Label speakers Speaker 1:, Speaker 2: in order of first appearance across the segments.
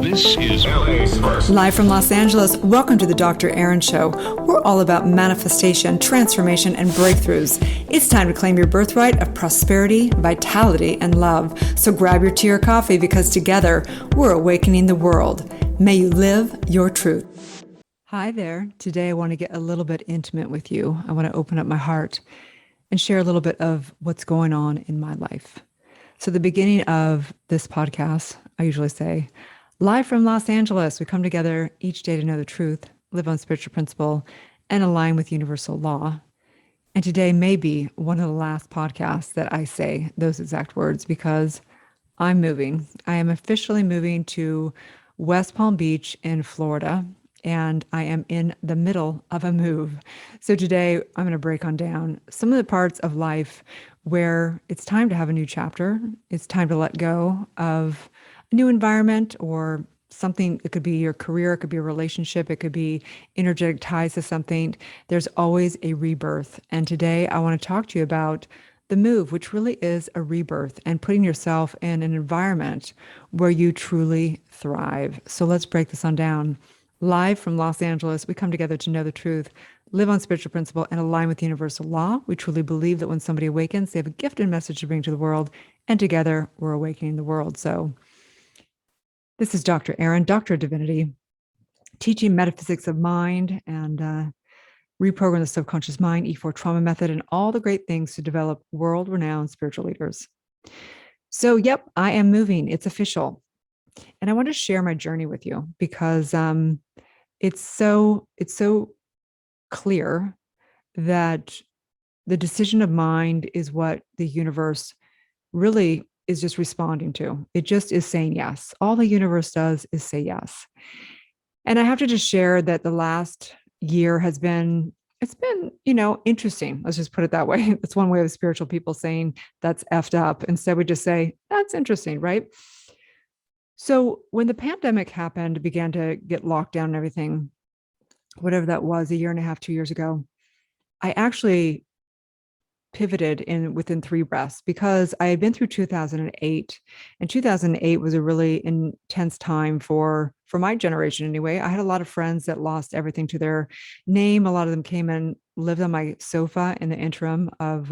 Speaker 1: This is LA's first.
Speaker 2: Live from Los Angeles, welcome to the Dr. Erin Show. We're all about manifestation, transformation, and breakthroughs. It's time to claim your birthright of prosperity, vitality, and love. So grab your tea or coffee because together we're awakening the world. May you live your truth. Hi there. Today I want to get a little bit intimate with you. I want to open up my heart and share a little bit of what's going on in my life. So the beginning of this podcast, I usually say, live from Los Angeles, we come together each day to know the truth, live on spiritual principle, and align with universal law. And today may be one of the last podcasts that I say those exact words because I'm moving. I am officially moving to West Palm Beach in Florida, and I am in the middle of a move. So today I'm going to break on down some of the parts of life where it's time to have a new chapter. It's time to let go of new environment or something. It could be your career, it could be a relationship, it could be energetic ties to something. There's always a rebirth. And today I want to talk to you about the move, which really is a rebirth and putting yourself in an environment where you truly thrive. So let's break this on down. Live from Los Angeles, we come together to know the truth, live on spiritual principle, and align with universal law. We truly believe that when somebody awakens, they have a gift and message to bring to the world, and together we're awakening the world. So this is Dr. Erin, Doctor of Divinity, teaching metaphysics of mind and reprogram the subconscious mind, E4 trauma method, and all the great things to develop world-renowned spiritual leaders. So, yep, I am moving. It's official. And I want to share my journey with you because it's so clear that the decision of mind is what the universe really is just responding to. It just is saying yes. All the universe does is say yes. And I have to just share that the last year it's been, interesting. Let's just put it that way. That's one way of spiritual people saying that's effed up. Instead, we just say, that's interesting, right? So when the pandemic happened, began to get locked down and everything, whatever that was, a year and a half, 2 years ago, I actually pivoted within 3 breaths because I had been through 2008, and 2008 was a really intense time for my generation anyway. I had a lot of friends that lost everything to their name. A lot of them came and lived on my sofa in the interim of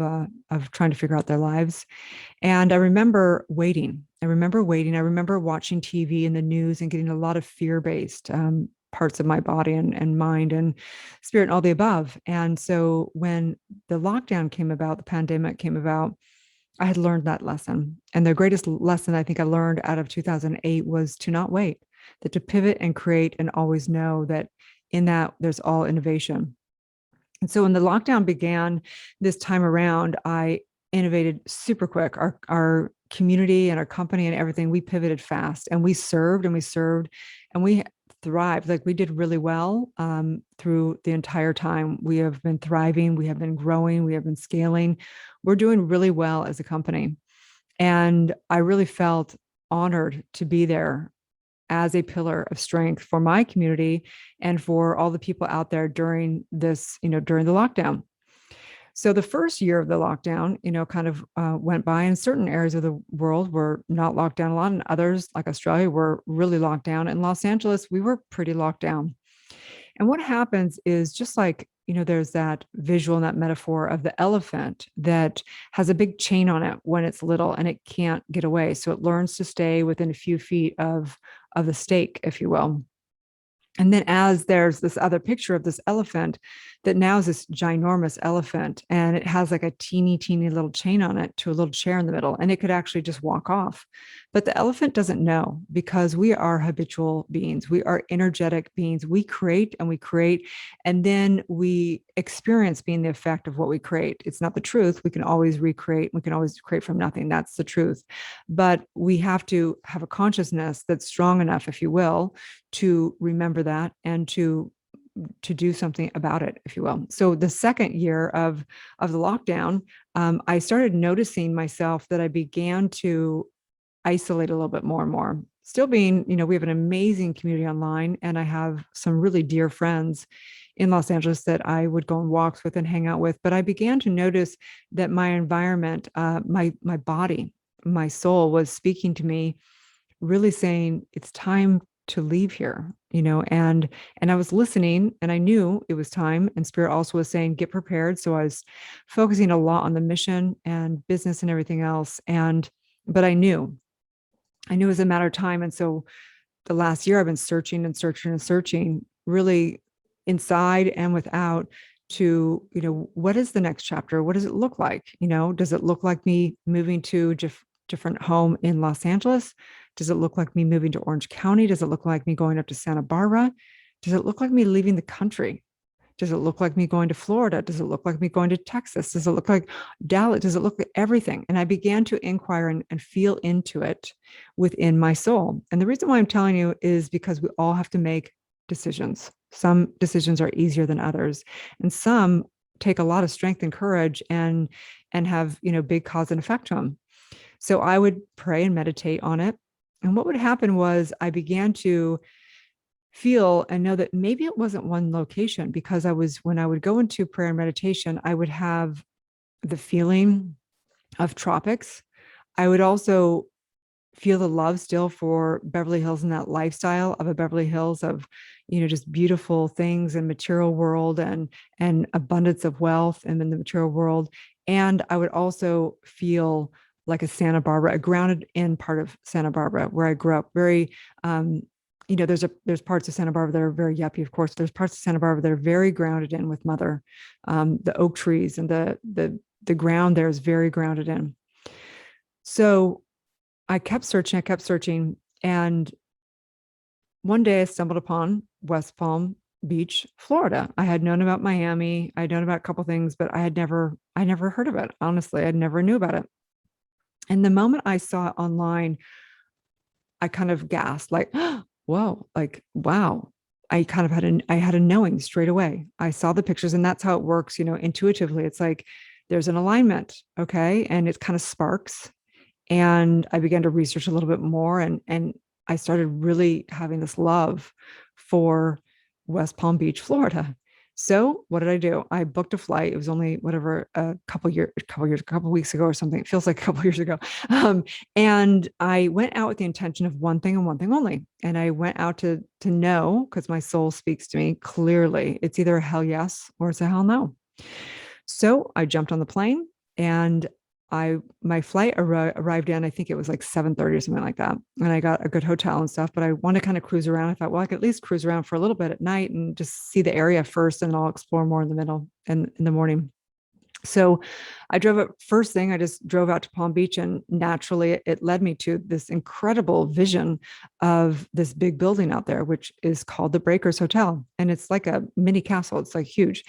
Speaker 2: trying to figure out their lives. And I remember waiting. I remember watching TV and the news and getting a lot of fear-based parts of my body and mind and spirit and all the above. And so when the lockdown came about, the pandemic came about, I had learned that lesson. And the greatest lesson I think I learned out of 2008 was to not wait, that to pivot and create and always know that in that there's all innovation. And so when the lockdown began this time around, I innovated super quick. Our community and our company and everything, we pivoted fast and we served and we thrived. Like we did really well through the entire time. We have been thriving. We have been growing. We have been scaling. We're doing really well as a company. And I really felt honored to be there as a pillar of strength for my community and for all the people out there during this, during the lockdown. So the first year of the lockdown, kind of went by, and certain areas of the world were not locked down a lot, and others, like Australia, were really locked down. In Los Angeles, we were pretty locked down. And what happens is just like, there's that visual and that metaphor of the elephant that has a big chain on it when it's little and it can't get away. So it learns to stay within a few feet of the stake, if you will. And then as there's this other picture of this elephant that now is this ginormous elephant, and it has like a teeny little chain on it to a little chair in the middle, and it could actually just walk off. But the elephant doesn't know, because we are habitual beings. We are energetic beings. We create, and then we experience being the effect of what we create. It's not the truth. We can always recreate. We can always create from nothing. That's the truth. But we have to have a consciousness that's strong enough, if you will, to remember that and to do something about it, if you will. So the second year of the lockdown, I started noticing myself that I began to isolate a little bit more and more. Still being, we have an amazing community online, and I have some really dear friends in Los Angeles that I would go on walks with and hang out with. But I began to notice that my environment, my body, my soul was speaking to me, really saying it's time to leave here, and I was listening and I knew it was time. And Spirit also was saying, get prepared. So I was focusing a lot on the mission and business and everything else. But I knew it was a matter of time. And so the last year I've been searching and searching and searching, really inside and without, to, what is the next chapter? What does it look like? Does it look like me moving to different home in Los Angeles? Does it look like me moving to Orange County? Does it look like me going up to Santa Barbara? Does it look like me leaving the country? Does it look like me going to Florida? Does it look like me going to Texas? Does it look like Dallas? Does it look like everything? And I began to inquire and feel into it within my soul. And the reason why I'm telling you is because we all have to make decisions. Some decisions are easier than others, and some take a lot of strength and courage and have, big cause and effect to them. So I would pray and meditate on it. And what would happen was I began to feel and know that maybe it wasn't one location, because when I would go into prayer and meditation, I would have the feeling of tropics. I would also feel the love still for Beverly Hills and that lifestyle of a Beverly Hills of, just beautiful things and material world and abundance of wealth and in the material world. And I would also feel like a Santa Barbara, a grounded in part of Santa Barbara where I grew up. Very, there's parts of Santa Barbara that are very yuppie, of course. There's parts of Santa Barbara that are very grounded in with mother. The oak trees and the ground there is very grounded in. So I kept searching. And one day I stumbled upon West Palm Beach, Florida. I had known about Miami. I'd known about a couple things, but I never heard of it. Honestly, I never knew about it. And the moment I saw it online, I kind of gasped, like, whoa, like, wow. I kind of had a knowing straight away. I saw the pictures, and that's how it works, intuitively. It's like there's an alignment, okay? And it kind of sparks. And I began to research a little bit more, and I started really having this love for West Palm Beach, Florida. So what did I do? I booked a flight. It was only whatever, a couple weeks ago or something. It feels like a couple years ago. And I went out with the intention of one thing and one thing only. And I went out to know, because my soul speaks to me clearly. It's either a hell yes or it's a hell no. So I jumped on the plane, and my flight arrived in, I think it was like 7:30 or something like that. And I got a good hotel and stuff, but I want to kind of cruise around. I thought, well, I could at least cruise around for a little bit at night and just see the area first, and I'll explore more in the middle and in the morning. So I drove up first thing. I just drove out to Palm Beach, and naturally it led me to this incredible vision of this big building out there, which is called the Breakers Hotel. And it's like a mini castle. It's like huge.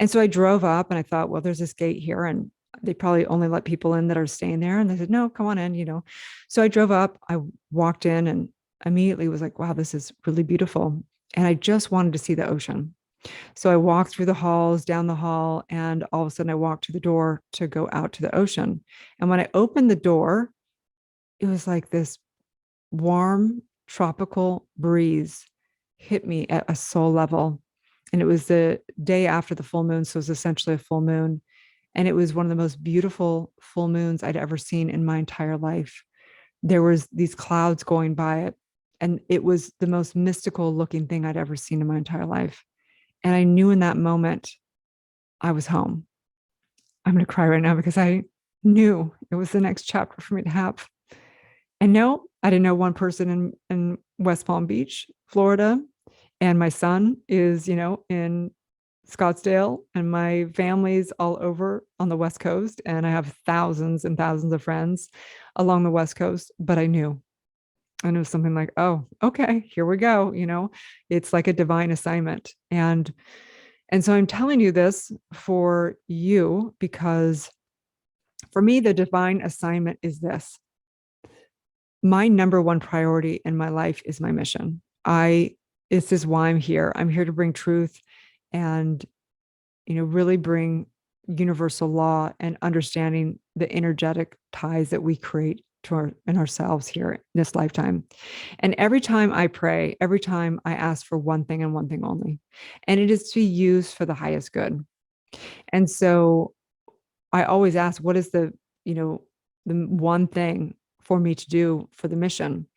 Speaker 2: And so I drove up and I thought, well, there's this gate here, and they probably only let people in that are staying there. And they said, no, come on in, So I drove up, I walked in, and immediately was like, wow, this is really beautiful. And I just wanted to see the ocean. So I walked through the halls, down the hall, and all of a sudden I walked to the door to go out to the ocean. And when I opened the door, it was like this warm tropical breeze hit me at a soul level. And it was the day after the full moon. So it was essentially a full moon. And it was one of the most beautiful full moons I'd ever seen in my entire life. There was these clouds going by it, and it was the most mystical looking thing I'd ever seen in my entire life. And I knew in that moment I was home. I'm going to cry right now because I knew it was the next chapter for me to have. And no, I didn't know one person in West Palm Beach, Florida. And my son is, in Scottsdale, and my family's all over on the West Coast. And I have thousands and thousands of friends along the West Coast. But I knew something like, oh, okay, here we go. It's like a divine assignment. And so I'm telling you this for you, because for me, the divine assignment is this. My number one priority in my life is my mission. This is why I'm here. I'm here to bring truth and, really bring universal law and understanding the energetic ties that we create in ourselves here in this lifetime. And every time I pray, every time I ask for one thing and one thing only, and it is to be used for the highest good. And so I always ask, what is the one thing for me to do for the mission?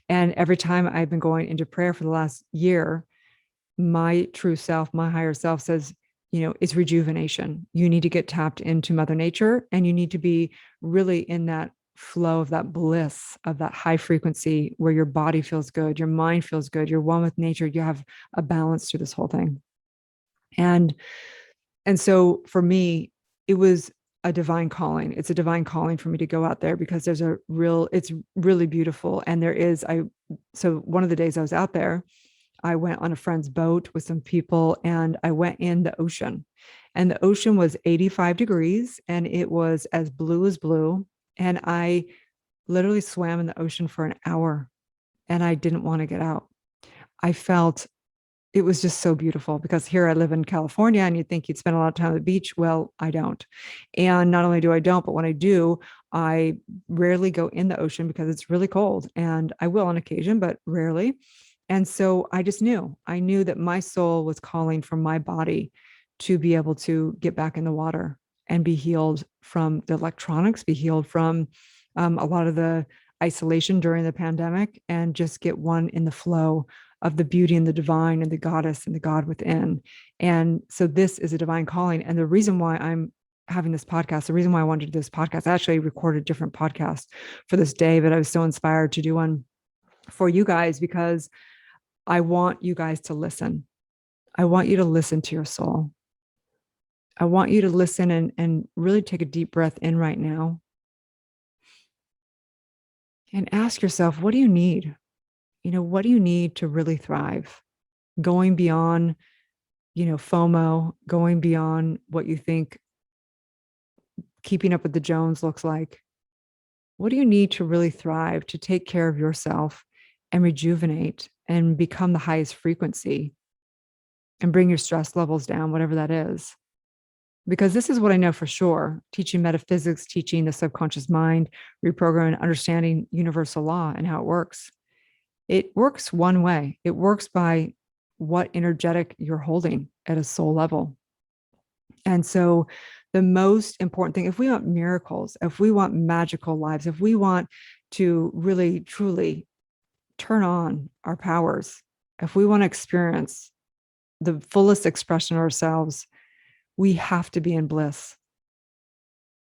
Speaker 2: And every time I've been going into prayer for the last year, my true self, my higher self says, it's rejuvenation. You need to get tapped into Mother Nature, and you need to be really in that flow of that bliss, of that high frequency where your body feels good, your mind feels good, you're one with nature, you have a balance to this whole thing. And so for me, it was a divine calling. It's a divine calling for me to go out there because it's really beautiful. And so one of the days I was out there, I went on a friend's boat with some people and I went in the ocean. And the ocean was 85 degrees and it was as blue. And I literally swam in the ocean for an hour and I didn't want to get out. I felt it was just so beautiful because here I live in California and you'd think you'd spend a lot of time at the beach. Well, I don't. And not only do I don't, but when I do, I rarely go in the ocean because it's really cold, and I will on occasion, but rarely. And so I knew that my soul was calling from my body to be able to get back in the water and be healed from the electronics, be healed from a lot of the isolation during the pandemic, and just get one in the flow of the beauty and the divine and the goddess and the God within. And so this is a divine calling. And the reason why I'm having this podcast, the reason why I wanted to do this podcast, I actually recorded different podcasts for this day, but I was so inspired to do one for you guys because I want you guys to listen. I want you to listen to your soul. I want you to listen and really take a deep breath in right now and ask yourself, what do you need? What do you need to really thrive? Going beyond, FOMO, going beyond what you think keeping up with the Jones looks like. What do you need to really thrive, to take care of yourself and rejuvenate and become the highest frequency and bring your stress levels down, whatever that is? Because this is what I know for sure, teaching metaphysics, teaching the subconscious mind, reprogramming, understanding universal law and how it works. It works one way. It works by what energetic you're holding at a soul level. And so the most important thing, if we want miracles, if we want magical lives, if we want to really, truly turn on our powers, if we want to experience the fullest expression of ourselves, we have to be in bliss.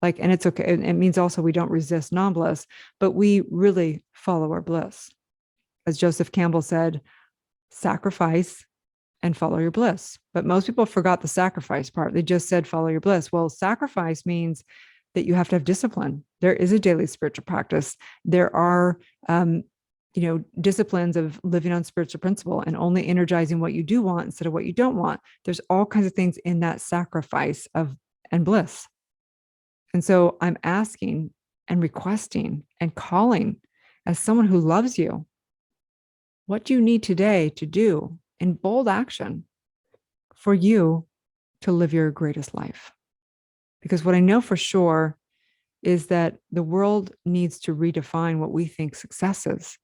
Speaker 2: And it's okay. It means also we don't resist non-bliss, but we really follow our bliss. As Joseph Campbell said, sacrifice and follow your bliss. But most people forgot the sacrifice part. They just said, follow your bliss. Well, sacrifice means that you have to have discipline. There is a daily spiritual practice. There are, disciplines of living on spiritual principle and only energizing what you do want instead of what you don't want. There's all kinds of things in that sacrifice and bliss. And so I'm asking and requesting and calling as someone who loves you, what do you need today to do in bold action for you to live your greatest life? Because what I know for sure is that the world needs to redefine what we think success is.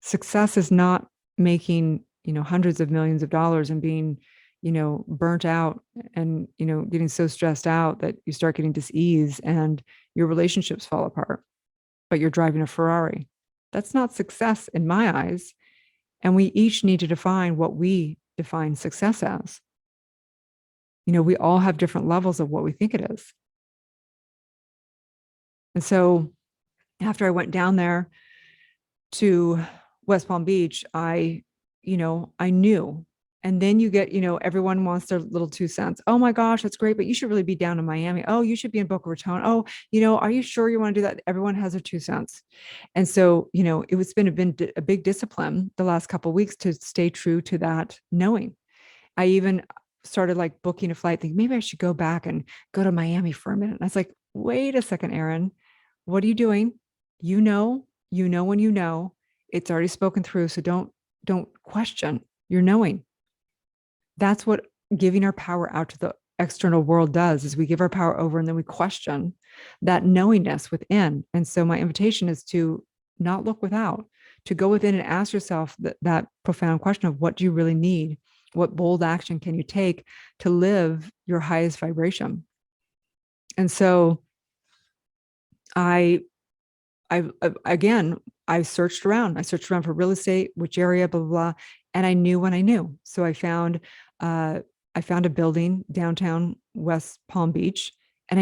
Speaker 2: Success is not making, hundreds of millions of dollars and being, burnt out and, getting so stressed out that you start getting dis-ease and your relationships fall apart, but you're driving a Ferrari. That's not success in my eyes. And we each need to define what we define success as. We all have different levels of what we think it is. And so after I went down there to West Palm Beach, I knew. And then you get, everyone wants their little 2 cents. Oh my gosh, that's great, but you should really be down in Miami. Oh, you should be in Boca Raton. Oh, are you sure you want to do that? Everyone has their 2 cents. And so, it's been a big discipline the last couple of weeks to stay true to that knowing. I even started booking a flight, thinking maybe I should go back and go to Miami for a minute. And I was like, wait a second, Erin, what are you doing? When you know, it's already spoken through. So don't question your knowing. That's what giving our power out to the external world does, is we give our power over and then we question that knowingness within. And so my invitation is to not look without, to go within and ask yourself that profound question of what do you really need? What bold action can you take to live your highest vibration? And so I I searched around. I searched around for real estate, which area, blah, blah, blah. And I knew when I knew. So I found a building downtown West Palm Beach. And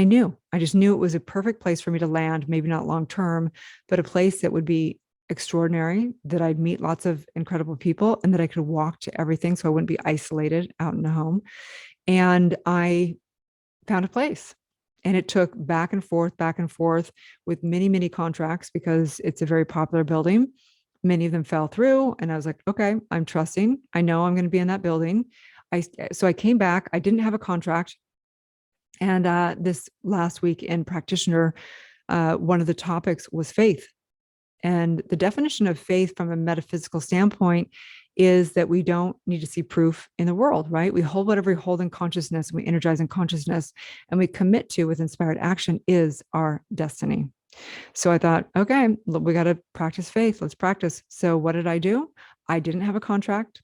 Speaker 2: I just knew it was a perfect place for me to land, maybe not long term, but a place that would be extraordinary, that I'd meet lots of incredible people and that I could walk to everything. So I wouldn't be isolated out in the home. And I found a place. And it took back and forth with many, many contracts because it's a very popular building. Many of them fell through. And I was like, okay, I'm trusting. I know I'm going to be in that building. So I came back. I didn't have a contract. And this last week in Practitioner, one of the topics was faith. And the definition of faith from a metaphysical standpoint is that we don't need to see proof in the world, right? We hold whatever we hold in consciousness, and we energize in consciousness, and we commit to with inspired action is our destiny. So I thought, okay, we got to practice faith. Let's practice. So what did I do? I didn't have a contract,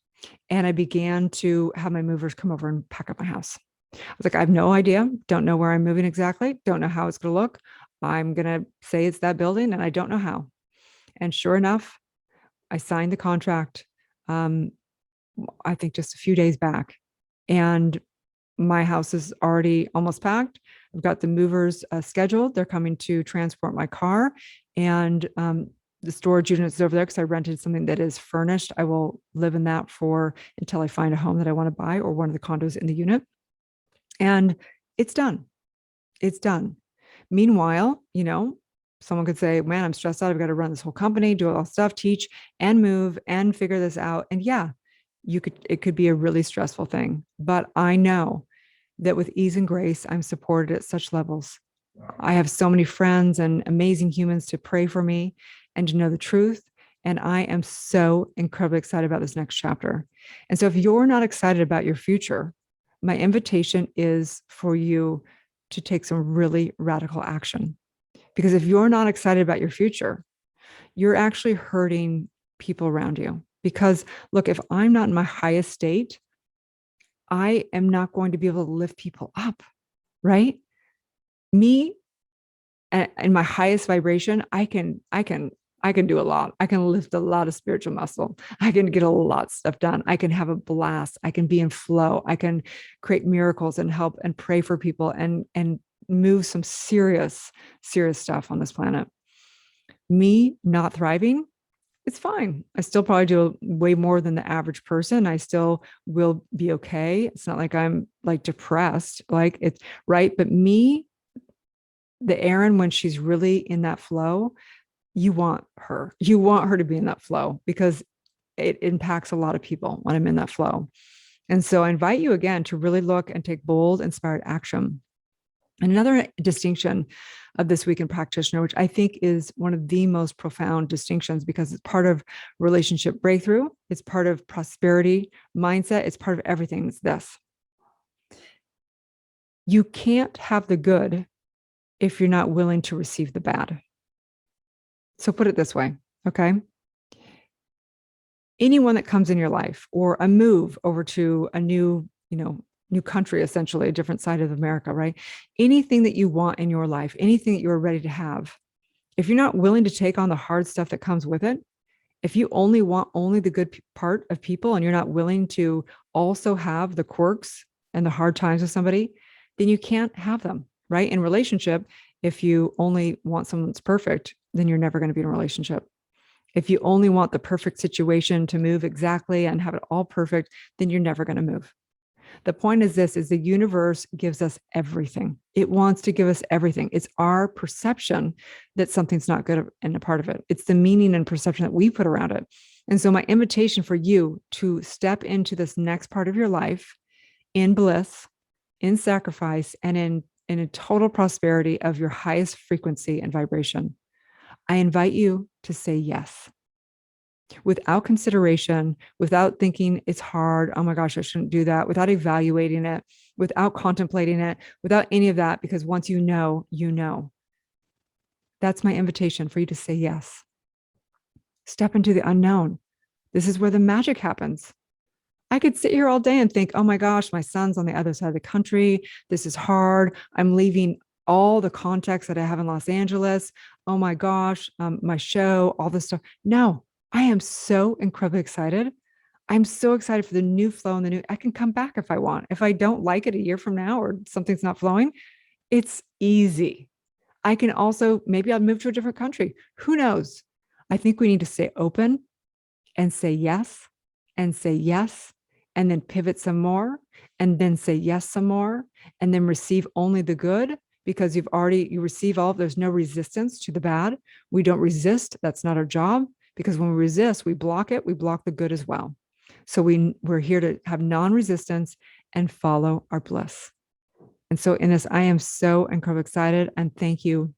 Speaker 2: and I began to have my movers come over and pack up my house. I was like, I have no idea. Don't know where I'm moving exactly. Don't know how it's going to look. I'm going to say it's that building, and I don't know how. And sure enough, I signed the contract, I think just a few days back. And my house is already almost packed. I've got the movers scheduled. They're coming to transport my car. And the storage unit is over there because I rented something that is furnished. I will live in that until I find a home that I want to buy or one of the condos in the unit. And it's done. It's done. Meanwhile, someone could say, man, I'm stressed out. I've got to run this whole company, do all this stuff, teach and move and figure this out. And yeah, it could be a really stressful thing, but I know that with ease and grace, I'm supported at such levels. I have so many friends and amazing humans to pray for me and to know the truth. And I am so incredibly excited about this next chapter. And so if you're not excited about your future, my invitation is for you to take some really radical action. Because if you're not excited about your future, you're actually hurting people around you. Because look, if I'm not in my highest state, I am not going to be able to lift people up, right? Me in my highest vibration, I can do a lot. I can lift a lot of spiritual muscle. I can get a lot of stuff done. I can have a blast. I can be in flow. I can create miracles and help and pray for people and move some serious stuff on this planet. Me not thriving, it's fine. I still probably do way more than the average person. I still will be okay. It's not like I'm like depressed, like it's right. But me, the Erin, when she's really in that flow, you want her to be in that flow because it impacts a lot of people when I'm in that flow. And so I invite you again to really look and take bold, inspired action. And another distinction of this week in Practitioner, which I think is one of the most profound distinctions because it's part of relationship breakthrough, it's part of prosperity mindset, it's part of everything. It's this. You can't have the good if you're not willing to receive the bad. So put it this way, okay? Anyone that comes in your life or a move over to a new country, essentially a different side of America, right? Anything that you want in your life, anything that you're ready to have, if you're not willing to take on the hard stuff that comes with it, if you only want the good part of people and you're not willing to also have the quirks and the hard times with somebody, then you can't have them, right? In relationship, if you only want someone that's perfect, then you're never going to be in a relationship. If you only want the perfect situation to move exactly and have it all perfect, then you're never going to move. The point is the universe gives us everything. It wants to give us everything. It's our perception that something's not good and a part of it. It's the meaning and perception that we put around it. And so my invitation for you to step into this next part of your life in bliss, in sacrifice, and in a total prosperity of your highest frequency and vibration. I invite you to say yes. Without consideration, without thinking it's hard, oh my gosh, I shouldn't do that, without evaluating it, without contemplating it, without any of that, because once you know, you know. That's my invitation for you to say yes. Step into the unknown. This is where the magic happens. I could sit here all day and think, oh my gosh, my son's on the other side of the country. This is hard. I'm leaving all the contacts that I have in Los Angeles. Oh my gosh, my show, all this stuff. No, I am so incredibly excited. I'm so excited for the new flow and the new. I can come back if I want. If I don't like it a year from now or something's not flowing, it's easy. I can also, maybe I'll move to a different country. Who knows? I think we need to stay open and say yes and say yes and then pivot some more and then say yes some more and then receive only the good because you receive all, there's no resistance to the bad. We don't resist. That's not our job, because when we resist, we block it. We block the good as well. So we're here to have non-resistance and follow our bliss. And so in this, I am so incredibly excited, and thank you.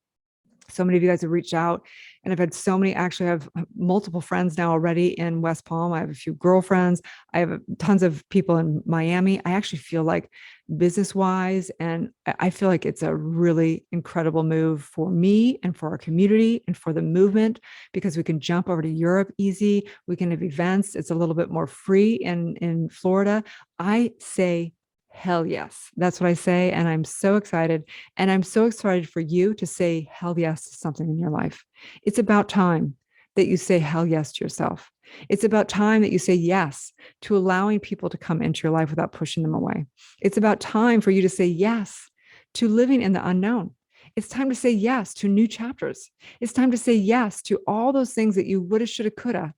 Speaker 2: So many of you guys have reached out, and I've had so many. Actually, I have multiple friends now already in West Palm. I have a few girlfriends. I have tons of people in Miami. I actually feel like business wise, and I feel like it's a really incredible move for me and for our community and for the movement, because we can jump over to Europe easy. We can have events. It's a little bit more free in Florida. I say hell yes. That's what I say. And I'm so excited. And I'm so excited for you to say hell yes to something in your life. It's about time that you say hell yes to yourself. It's about time that you say yes to allowing people to come into your life without pushing them away. It's about time for you to say yes to living in the unknown. It's time to say yes to new chapters. It's time to say yes to all those things that you woulda, shoulda, coulda.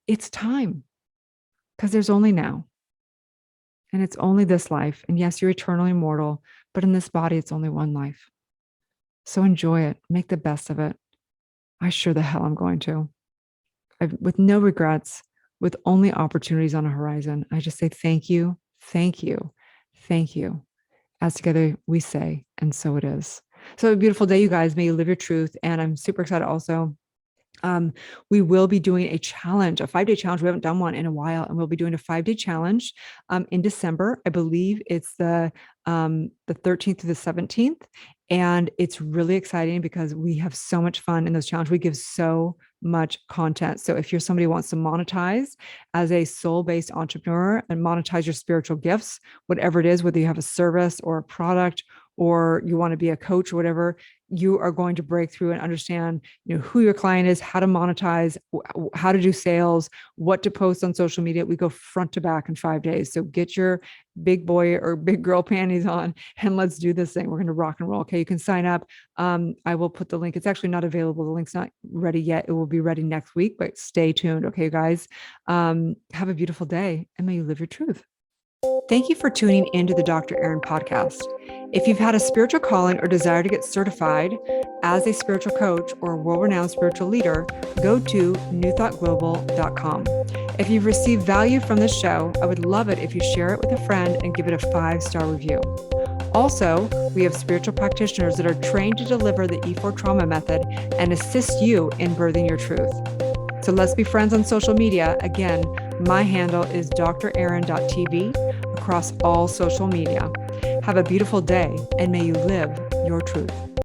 Speaker 2: It's time, because there's only now. And it's only this life. And yes, you're eternally immortal, but in this body, it's only one life. So enjoy it. Make the best of it. I sure the hell I'm going to. With no regrets, with only opportunities on the horizon. I just say thank you, thank you, thank you. As together we say, and so it is. So a beautiful day, you guys. May you live your truth. And I'm super excited also. We will be doing a challenge, a 5-day challenge. We haven't done one in a while, and we'll be doing a 5-day challenge in December. I believe it's the 13th to the 17th. And it's really exciting because we have so much fun in those challenges. We give so much content. So if you're somebody who wants to monetize as a soul-based entrepreneur and monetize your spiritual gifts, whatever it is, whether you have a service or a product, or you want to be a coach or whatever, you are going to break through and understand, who your client is, how to monetize, how to do sales, what to post on social media. We go front to back in 5 days. So get your big boy or big girl panties on and let's do this thing. We're going to rock and roll. Okay. You can sign up. I will put the link. It's actually not available. The link's not ready yet. It will be ready next week, but stay tuned. Okay, guys. Have a beautiful day, and may you live your truth. Thank you for tuning into the Dr. Erin podcast. If you've had a spiritual calling or desire to get certified as a spiritual coach or a world-renowned spiritual leader, go to newthoughtglobal.com. If you've received value from this show, I would love it if you share it with a friend and give it a 5-star review. Also, we have spiritual practitioners that are trained to deliver the E4 trauma method and assist you in birthing your truth. So let's be friends on social media. Again, my handle is drerin.tv across all social media. Have a beautiful day, and may you live your truth.